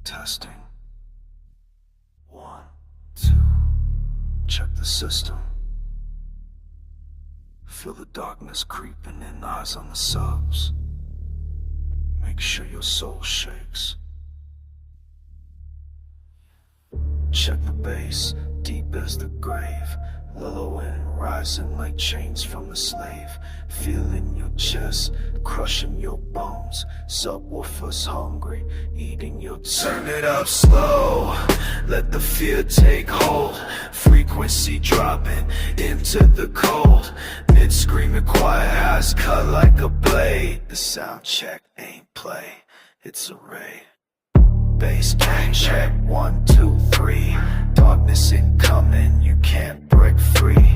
Testing. 1, 2. Check the system. Feel the darkness creeping in, eyes on the subs. Make sure your soul shakes. Check the bass, deep as the grave. Lillowing, rising like chains from a slave. Feeling your chest, crushing your bones. Subwoofer's hungry, eating your turn it up slow. Let the fear take hold. Frequency dropping into the cold. Mid screaming, quiet eyes cut like a blade. The sound check ain't play, it's a raid. Bass gang check, 1, 2, 3. Darkness incoming, you can't break free.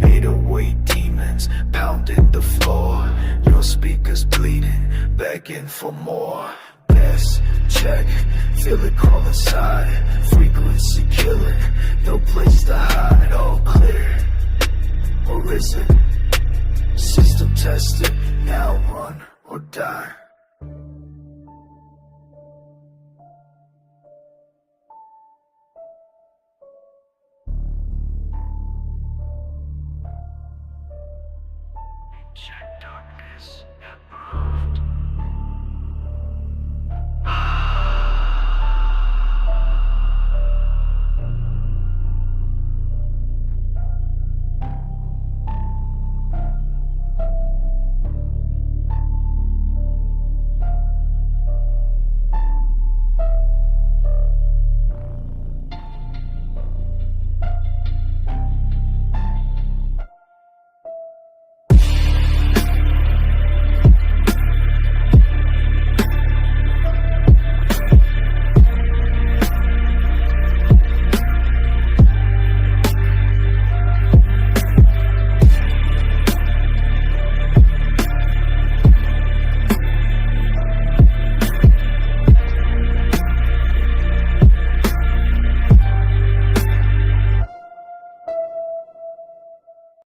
808 demons pounding the floor. Your speakers bleeding, begging for more. Bass check, feel it crawl inside. Frequency killing, no place to hide. All clear, or is it? System tested, now run or die.